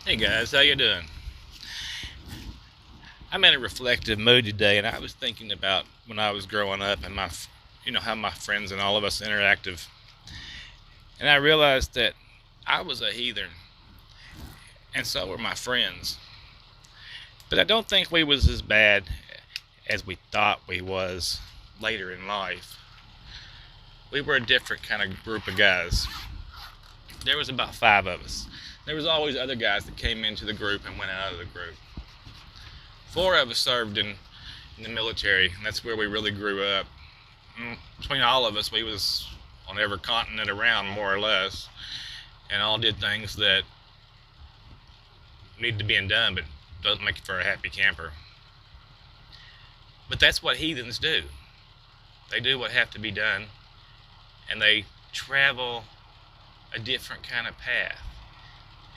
Hey guys, how you doing? I'm in a reflective mood today, and I was thinking about when I was growing up and how my friends and all of us interactive, and I realized that I was a heathen, and so were my friends. But I don't think we was as bad as we thought we was later in life. We were a different kind of group of guys. There was about five of us. There was always other guys that came into the group and went out of the group. Four of us served in the military, and that's where we really grew up. Between all of us, we was on every continent around, more or less, and all did things that need to be done, but doesn't make for a happy camper. But that's what heathens do. They do what have to be done, and they travel a different kind of path.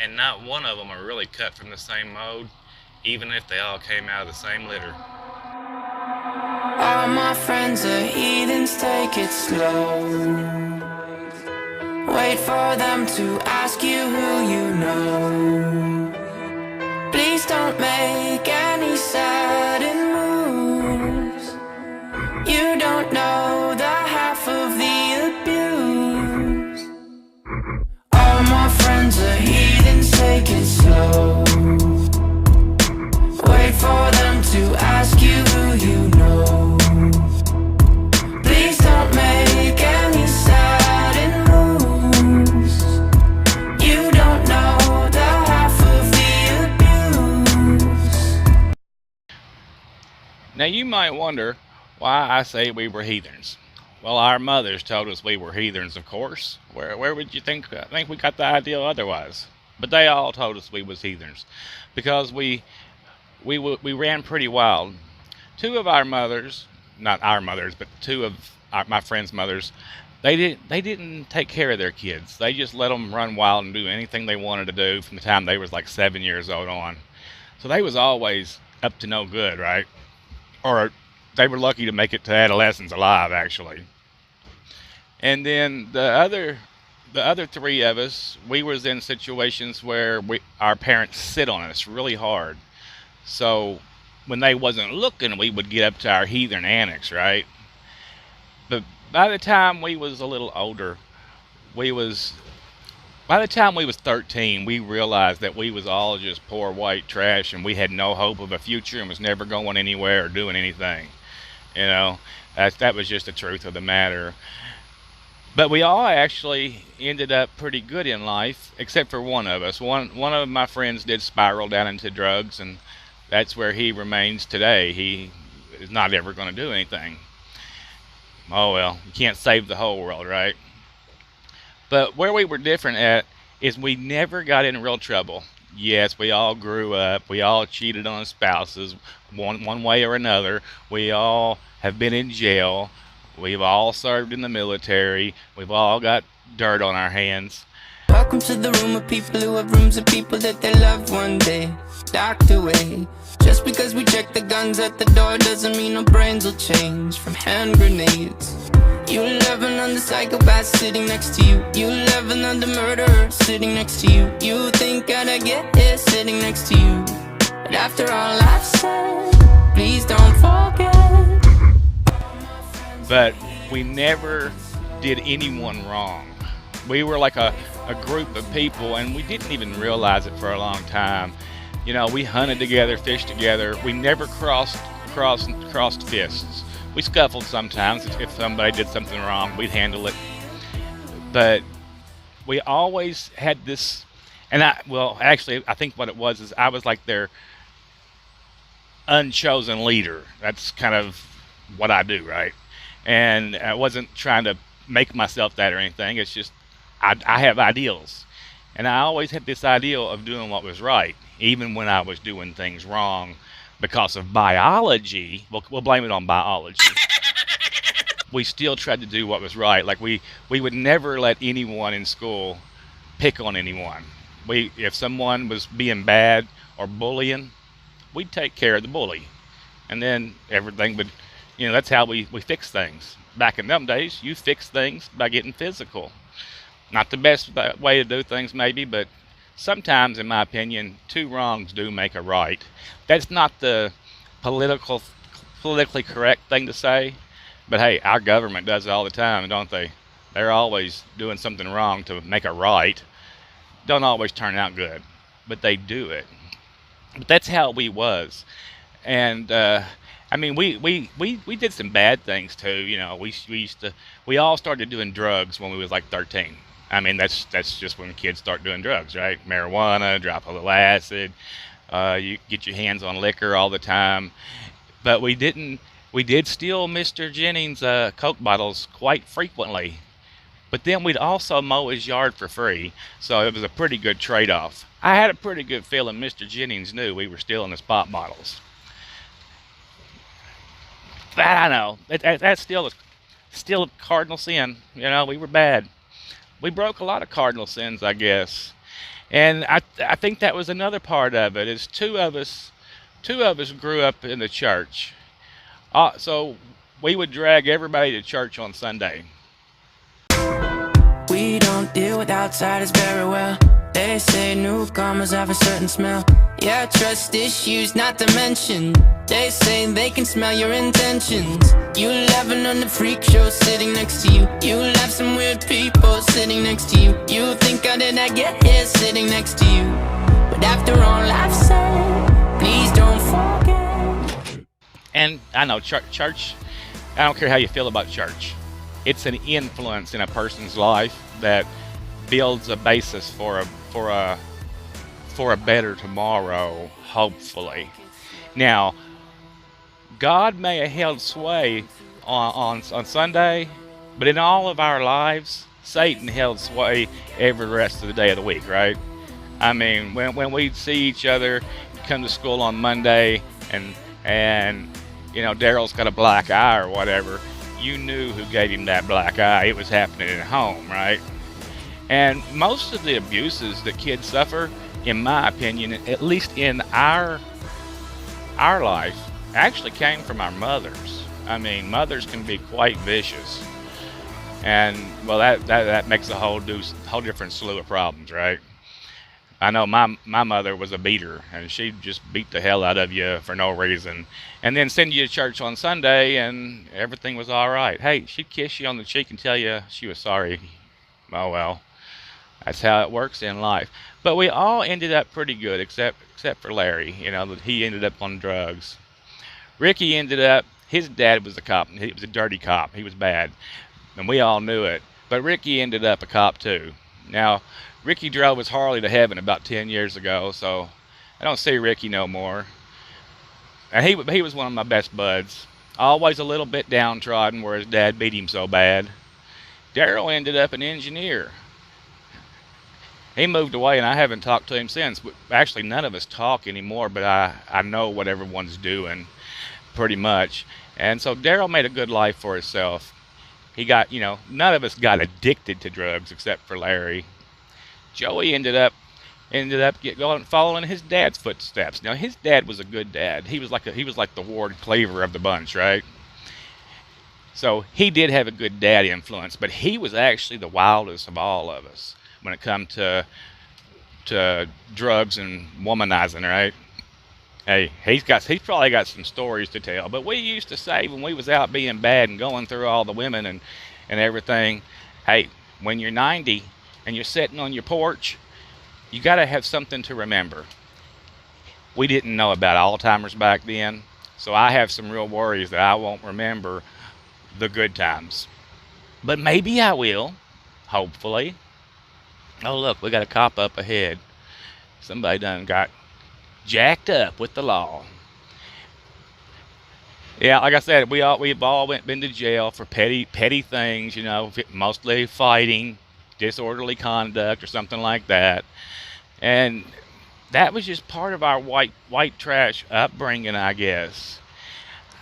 And not one of them are really cut from the same mold, even if they all came out of the same litter. All my friends are heathens, take it slow. Wait for them to ask you who you know. Please don't make any sudden moves. You don't know the half of the abuse. All my friends are heathens, take it slow. Wait for them to ask you who you know. Please don't make any sudden moves. You don't know the half of the abuse. Now you might wonder why I say we were heathens. Well, our mothers told us we were heathens, of course. Where would you think we got the idea otherwise? But they all told us we was heathens because we ran pretty wild. Two of our mothers, not our mothers, but my friends' mothers, they didn't take care of their kids. They just let them run wild and do anything they wanted to do from the time they was like 7 years old on. So they was always up to no good, right? Or they were lucky to make it to adolescence alive, actually. And then the other three of us, we was in situations where our parents sit on us really hard. So when they wasn't looking, we would get up to our heathen annex, right? But by the time we was a little older, we was by the time we was 13, we realized that we was all just poor white trash and we had no hope of a future and was never going anywhere or doing anything. You know, that was just the truth of the matter. But we all actually ended up pretty good in life, except for one of us. One of my friends did spiral down into drugs, and that's where he remains today. He is not ever going to do anything. Oh well, you can't save the whole world, right? But where we were different at is we never got in real trouble. Yes, we all grew up. We all cheated on spouses one way or another. We all have been in jail. We've all served in the military. We've all got dirt on our hands. Welcome to the room of people who have rooms of people that they loved one day docked away. Just because we check the guns at the door doesn't mean our brains will change from hand grenades. You love another psychopath sitting next to you. You love another murderer sitting next to you. You think I'd get here sitting next to you. But after all I've said, please don't forget. But we never did anyone wrong. We were like a group of people, and we didn't even realize it for a long time. You know, we hunted together, fished together. We never crossed fists. We scuffled sometimes. If somebody did something wrong, we'd handle it. But we always had this, and actually, I think what it was is I was like their unchosen leader. That's kind of what I do, right? And I wasn't trying to make myself that or anything. It's just I have ideals, and I always had this ideal of doing what was right, even when I was doing things wrong because of biology. We'll blame it on biology. We still tried to do what was right. Like we would never let anyone in school pick on anyone. If someone was being bad or bullying, we'd take care of the bully, and then everything would, that's how we fix things. Back in them days, you fix things by getting physical. Not the best way to do things, maybe, but sometimes, in my opinion, two wrongs do make a right. That's not the political, politically correct thing to say, but hey, our government does it all the time, don't they? They're always doing something wrong to make a right. Don't always turn out good, but they do it. But that's how we was. And I mean, we did some bad things too. You know, we used to we all started doing drugs when we was like 13. I mean, that's just when kids start doing drugs, right? Marijuana, drop a little acid. You get your hands on liquor all the time. But we didn't. We did steal Mr. Jennings' Coke bottles quite frequently. But then we'd also mow his yard for free, so it was a pretty good trade-off. I had a pretty good feeling Mr. Jennings knew we were stealing his pop bottles. I know that's still a cardinal sin. You know, we were bad. We broke a lot of cardinal sins, I guess. And I think that was another part of it. Is two of us grew up in the church. So we would drag everybody to church on Sunday. We don't deal with outsiders very well. They say newcomers have a certain smell. Yeah, trust issues not to mention. They say they can smell your intentions. You laughing on the freak show sitting next to you. You have some weird people sitting next to you. You think how did I get here sitting next to you? But after all I've said, please don't forget. And I know church. I don't care how you feel about church. It's an influence in a person's life that builds a basis for a better tomorrow, hopefully. Now, God may have held sway on Sunday, but in all of our lives, Satan held sway every rest of the day of the week, right? I mean, when we see each other, come to school on Monday, and you know Daryl's got a black eye or whatever, you knew who gave him that black eye. It was happening at home, right? And most of the abuses that kids suffer, in my opinion, at least in our life, actually came from our mothers. I mean, mothers can be quite vicious, and well, that makes a whole different slew of problems, right? I know my mother was a beater, and she'd just beat the hell out of you for no reason, and then send you to church on Sunday, and everything was all right. Hey, she'd kiss you on the cheek and tell you she was sorry. Oh well, that's how it works in life. But we all ended up pretty good, except for Larry. You know, he ended up on drugs. Ricky ended up. His dad was a cop. He was a dirty cop. He was bad, and we all knew it. But Ricky ended up a cop too. Now, Ricky drove his Harley to heaven about 10 years ago, so I don't see Ricky no more. And he was one of my best buds. Always a little bit downtrodden where his dad beat him so bad. Daryl ended up an engineer. He moved away, and I haven't talked to him since. Actually, none of us talk anymore, but I know what everyone's doing, pretty much. And so Daryl made a good life for himself. He got, you know, none of us got addicted to drugs except for Larry. Joey ended up following his dad's footsteps. Now his dad was a good dad. He was like the Ward Cleaver of the bunch, right? So he did have a good dad influence, but he was actually the wildest of all of us when it come to drugs and womanizing, right? Hey, he's probably got some stories to tell. But we used to say when we was out being bad and going through all the women and everything, hey, when you're 90 and you're sitting on your porch, you got to have something to remember. We didn't know about Alzheimer's back then, so I have some real worries that I won't remember the good times. But maybe I will, hopefully. Oh look, we got a cop up ahead. Somebody done got jacked up with the law. Yeah, like I said, we've all been to jail for petty things, you know, mostly fighting, disorderly conduct or something like that. And that was just part of our white trash upbringing, I guess.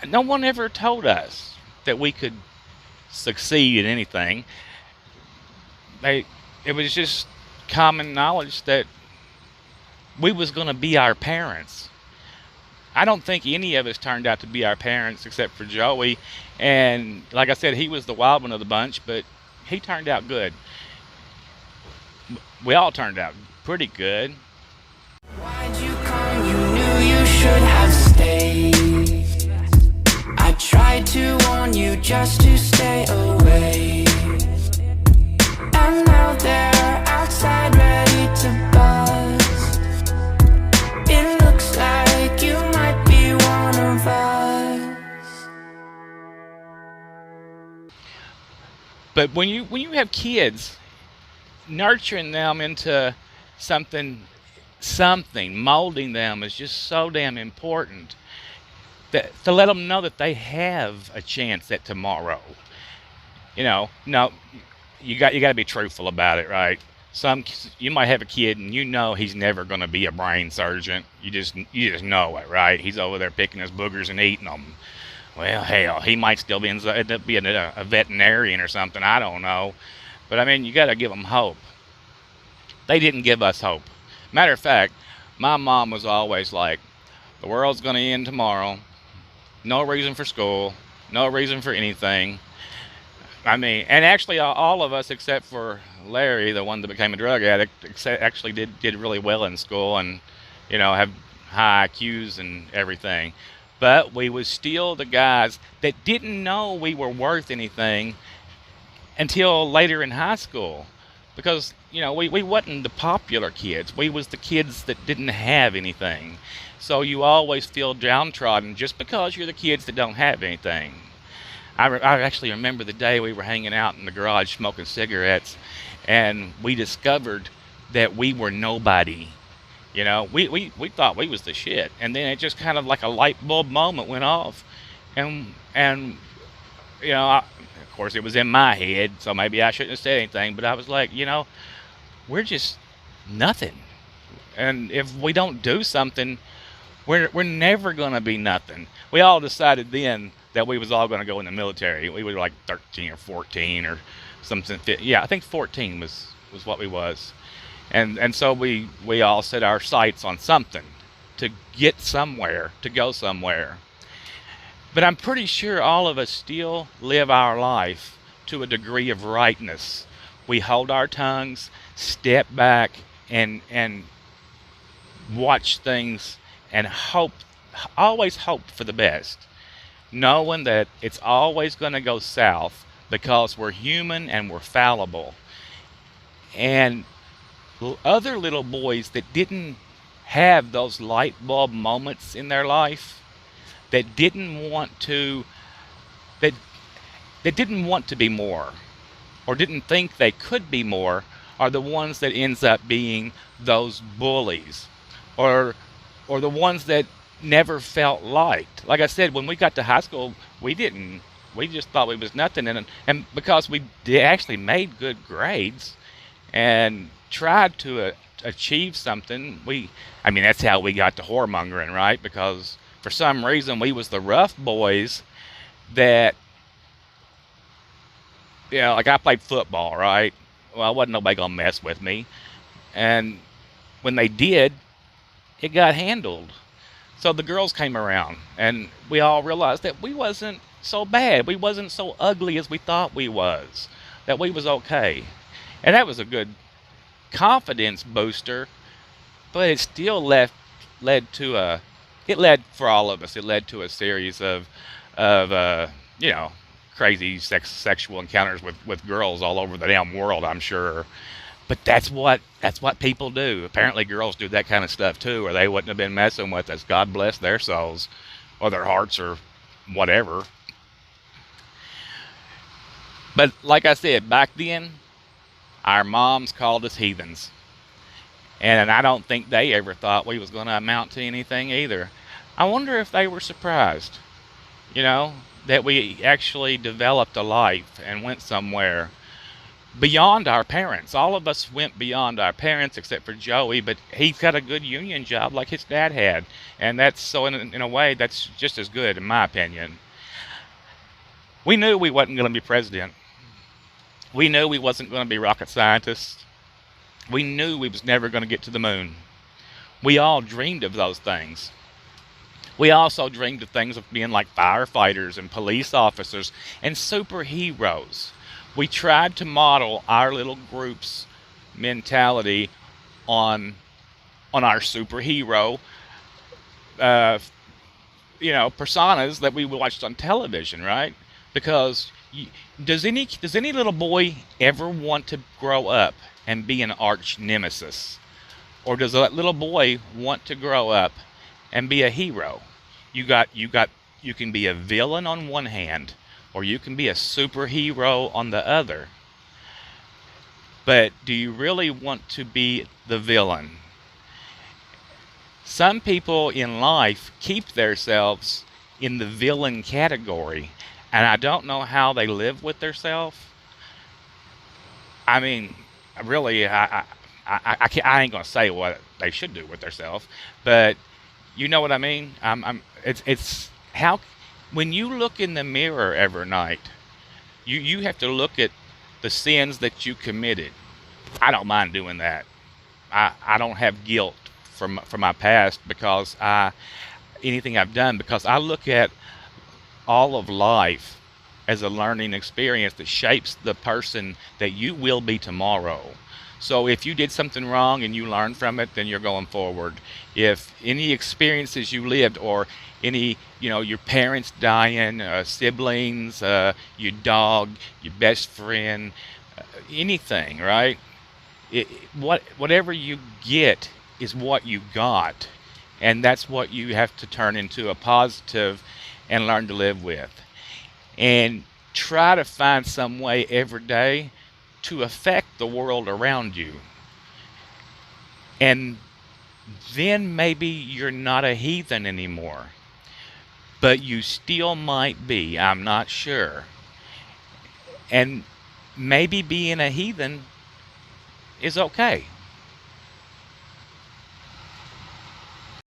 No one ever told us that we could succeed in anything. It was just common knowledge that we was going to be our parents. I don't think any of us turned out to be our parents except for Joey. And like I said, he was the wild one of the bunch, but he turned out good. We all turned out pretty good. Why'd you come? You knew you should have stayed. I tried to warn you just to stay away. And now they're outside ready to bust. It looks like you might be one of us. But when you have kids, nurturing them into something molding them is just so damn important, that to let them know that they have a chance at tomorrow. No, you got to be truthful about it, right? You might have a kid and you know he's never going to be a brain surgeon. You just know it, right? He's over there picking his boogers and eating them. Well, hell, he might still end up being a veterinarian or something. I don't know, but I mean, you got to give them hope. They didn't give us hope. Matter of fact, my mom was always like, "The world's going to end tomorrow. No reason for school. No reason for anything." I mean, and actually, all of us except for Larry, the one that became a drug addict, actually did really well in school, and have high IQs and everything. But we was still the guys that didn't know we were worth anything until later in high school, because we wasn't the popular kids. We was the kids that didn't have anything. So you always feel downtrodden just because you're the kids that don't have anything. I actually remember the day we were hanging out in the garage smoking cigarettes, and we discovered that we were nobody. We thought we was the shit, and then it just kind of like a light bulb moment went off, and of course it was in my head, so maybe I shouldn't have said anything, but I was like, we're just nothing, and if we don't do something, we're never gonna be nothing. We all decided then that we was all gonna go in the military. We were like 13 or 14 or something. Yeah, I think 14 was what we was. And so we all set our sights on something to get somewhere, to go somewhere. But I'm pretty sure all of us still live our life to a degree of rightness. We hold our tongues, step back, and watch things and always hope for the best, knowing that it's always going to go south because we're human and we're fallible. And other little boys that didn't have those light bulb moments in their life, that didn't want to be more, or didn't think they could be more, are the ones that ends up being those bullies, or the ones that never felt liked. Like I said, when we got to high school, we just thought we was nothing, and because we actually made good grades and tried to achieve something, that's how we got to whoremongering, right? Because for some reason we was the rough boys that, like I played football, right? Well, wasn't nobody gonna mess with me, and when they did, it got handled. So the girls came around, and we all realized that we wasn't so bad. We wasn't so ugly as we thought we was. That we was okay, and that was a good confidence booster. But it still led for all of us. It led to a series of crazy sexual encounters with girls all over the damn world, I'm sure. But that's what people do. Apparently girls do that kind of stuff too, or they wouldn't have been messing with us. God bless their souls, or their hearts, or whatever. But like I said, back then, our moms called us heathens. And I don't think they ever thought we was going to amount to anything either. I wonder if they were surprised, that we actually developed a life and went somewhere beyond our parents. All of us went beyond our parents except for Joey, but he's got a good union job like his dad had. And that's so in a way, that's just as good in my opinion. We knew we wasn't going to be president. We knew we wasn't going to be rocket scientists. We knew we was never going to get to the moon. We all dreamed of those things. We also dreamed of things of being like firefighters and police officers and superheroes. We tried to model our little group's mentality on our superhero, uh, personas that we watched on television, right? Because does any little boy ever want to grow up and be an arch nemesis, or does that little boy want to grow up and be a hero? You can be a villain on one hand, or you can be a superhero on the other. But do you really want to be the villain? Some people in life keep themselves in the villain category, and I don't know how they live with themselves. I mean, really, I ain't gonna say what they should do with themselves, but you know what I mean. It's how when you look in the mirror every night, you have to look at the sins that you committed. I don't mind doing that. I don't have guilt from my past because anything I've done, because I look at all of life as a learning experience that shapes the person that you will be tomorrow. So if you did something wrong and you learn from it, then you're going forward. If any experiences you lived, or any, your parents dying, siblings, your dog, your best friend, anything, right? Whatever you get is what you got, and that's what you have to turn into a positive and learn to live with, and try to find some way every day to affect the world around you. And then maybe you're not a heathen anymore, but you still might be. I'm not sure. And maybe being a heathen is okay.